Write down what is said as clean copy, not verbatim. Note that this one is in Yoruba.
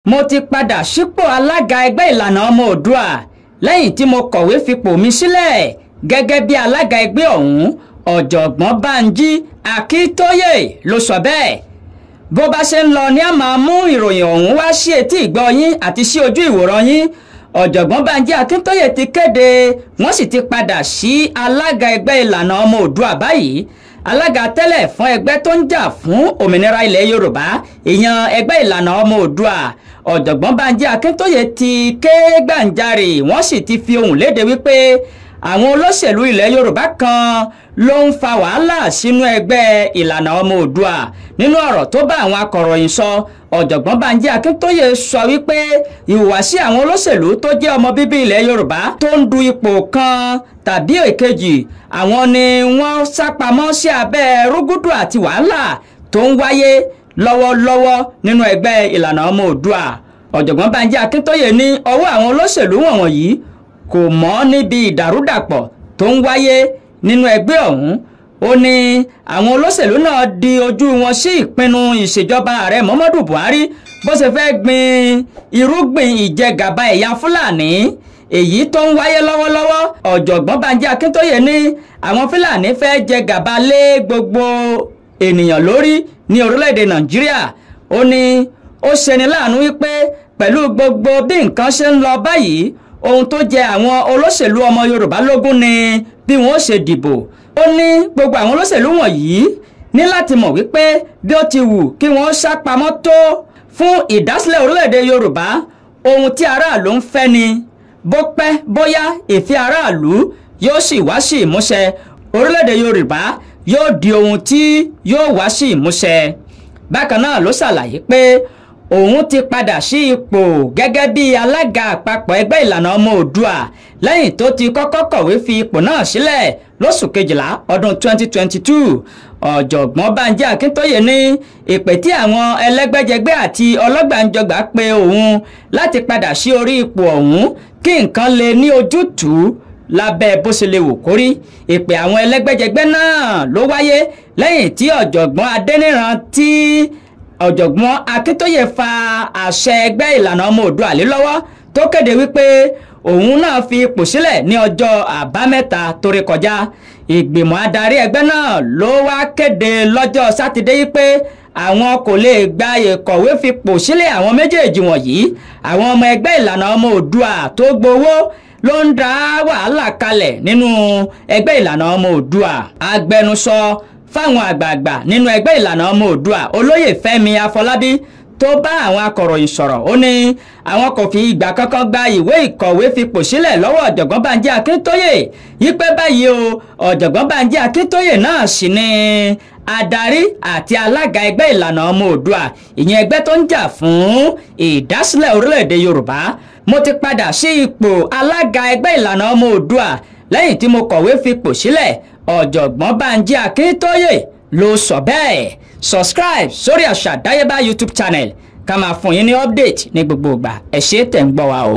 Mo ti padà sípò alága ẹgbẹ́ ìlànà ọmọ Oòduà lẹ́yìn tí mo kọ̀wé fipò mi sílẹ̀ gẹ́gẹ́ bí alága ẹgbẹ́ ọ̀hún. Ọ̀jọ̀gbọ́n Bánjí Akíntóyè ló sọ bẹ́ẹ̀. Bó bá ṣe ń lọ ni a máa mú ìròyìn ọ̀hún wá sí etí ìgbọ́ yín àti sí ojú ìwòran yín. Ọ̀jọ̀gbọ́n Bánjí Akíntóyè ti kéde wọ́n sì ti padà sí alága ẹgbẹ́ ìlànà ọmọ Oòduà báyìí. Alága tẹ́lẹ̀ fún ẹgbẹ́ tó ń jà fún òmìnira ilẹ̀ Yorùbá ìyẹn ẹgbẹ́ ìlànà ọmọ Oòduà. Ọ̀jọ̀gbọ́n Bánjí Akíntóyè ti ké gbàǹjarè wọ́n sì ti fi ohùn léde wípé àwọn olóṣèlú ilẹ̀ Yorùbá kan ló ń fa wàhálà sínú ẹgbẹ́ ìlànà ọmọ Oòduà. Nínú ọ̀rọ̀ tó bá àwọn akọ̀ròyìn sọ, Ọ̀jọ̀gbọ́n Bánjí Akíntóyè sọ wípé ìhùwàsí àwọn olóṣèlú tó jẹ́ ọmọ bíbí ilẹ̀ Yorùbá tó ń du ipò kan tàbí èkejì, àwọn ni wọ́n sápamọ́ sí abẹ́ rúgúdù àti wàhálà tó ń wáyé lọ́wọ́lọ́wọ́ nínú ẹgbẹ́ ìlànà ọmọ Oòduà. Ọ̀jọ̀gbọ́n Bánjí Akíntóyè ní ọwọ́ àwọn olóṣèlú wọ̀nyí kò mọ́ níbi ìdàrúdàpọ̀ tó ń wáyé nínú ẹgbẹ́ ọ̀hún. Ó ní àwọn olóṣèlú náà di ojú wọn sí ìpinnu ìṣèjọba ààrẹ Muhammadu Buhari bó ṣe fẹ́ gbin irúgbìn ìjẹgàba ẹ̀yà Fúlàní èyí tó ń wáyé lọ́wọ́lọ́wọ́. Ọ̀jọ̀gbọ́n Bánjí Akíntóyè ní àwọn Fúlàní fẹ́ jẹ gàba lé gbogbo ènìyàn lórí ní orílẹ̀-èdè Nàìjíríà. Ó ní ó ṣeni láàánú wípé pẹ̀lú gbogbo bí nǹkan ṣe ń lọ báyìí, ohun tó jẹ àwọn olóṣèlú ọmọ Yorùbá lógún ni bí wọ́n ṣe dìbò. Ó ní gbogbo àwọn olóṣèlú wọ̀nyí ní láti mọ̀ wípé bí ó ti wù kí wọ́n sápamọ́ tó fún ìdásílẹ̀ orílẹ̀-èdè Yorùbá, ohun tí aráàlú ń fẹ́ ni bó pẹ́ bóyá ìfẹ́ aráàlú yóò sì wá sí ìmúṣẹ. Orílẹ̀-èdè Yorùbá yóò di ohun tí yóò wá sí ìmúṣẹ. Bákan náà ló ṣàlàyé pé òun ti padà sí ipò gẹ́gẹ́ bí alága àpapọ̀ ẹgbẹ́ ìlànà ọmọ Oòduà lẹ́yìn tó ti kọ́kọ́ kọ̀wé fi ipò náà sílẹ̀ lóṣù kejìlá ọdún 2022. Ọ̀jọ̀gbọ́n Bánjí Akíntóyè ní ìpè tí àwọn ẹlẹ́gbẹ́jẹgbẹ́ àti ọlọ́gbàǹjọgbà pe òun láti padà sí orí ipò ọ̀hún kí nǹkan lè ní ojútùú lábẹ́ bó ṣe lè wò kórí. Ìpè àwọn ẹlẹ́gbẹ́jẹgbẹ́ náà ló wáyé lẹ́yìn tí ọ̀jọ̀gbọ́n Adéníran tí Ọ̀jọ̀gbọ́n Akíntóyè fa àṣẹ ẹgbẹ́ ìlànà ọmọ Oòduà lé lọ́wọ́ tó kéde wípé òun náà fi ipò sílẹ̀ ní ọjọ́ àbámẹ́ta tó rí kọjá. Ìgbìmọ̀ adarí ẹgbẹ́ náà ló wá kéde lọ́jọ́ sátidé wípé àwọn kò lè gba ìkọ̀wé fipò sílẹ̀ àwọn méjèèjì wọ̀nyí. Àwọn ọmọ ẹgbẹ́ ìlànà ọmọ Oòduà tó gbowó ló ń dá wàhálà kalẹ̀ nínú ẹgbẹ́ ìlànà ọmọ Oòduà. Agbẹnusọ fáwọn àgbààgbà nínú ẹgbẹ́ ìlànà ọmọ Oòduà Olóyè Fẹ́mi Afọlábí tó bá àwọn akọ̀ròyìn sọ̀rọ̀, ó ní àwọn kò fi ìgbà kankan gba ìwé ìkọ̀wé fipò sílẹ̀ lọ́wọ́ Ọ̀jọ̀gbọ́n Bánjí Akíntóyè. Yípé báyìí o, Ọ̀jọ̀gbọ́n Bánjí Akíntóyè náà sì ni adarí àti alága ẹgbẹ́ ìlànà ọmọ Oòduà, ìyẹn ẹgbẹ́ tó ń jà fún ìdásílẹ̀ orílẹ̀-èdè Yorùbá. Mo ti padà sí ipò alága ẹgbẹ́ ìlànà ọmọ Oòduà lẹ́yìn tí mo kọ̀wé fipò sílẹ̀. Ọ̀jọ̀gbọ́n Bánjí Akíntóyè ló sọ bẹ́ẹ̀. Subscribe sórí Àṣà Àdáyébá YouTube channel ká máa fún yín ní update ní gbogbo ìgbà. Ẹ ṣé tẹ̀ ń gbọ́ wa o.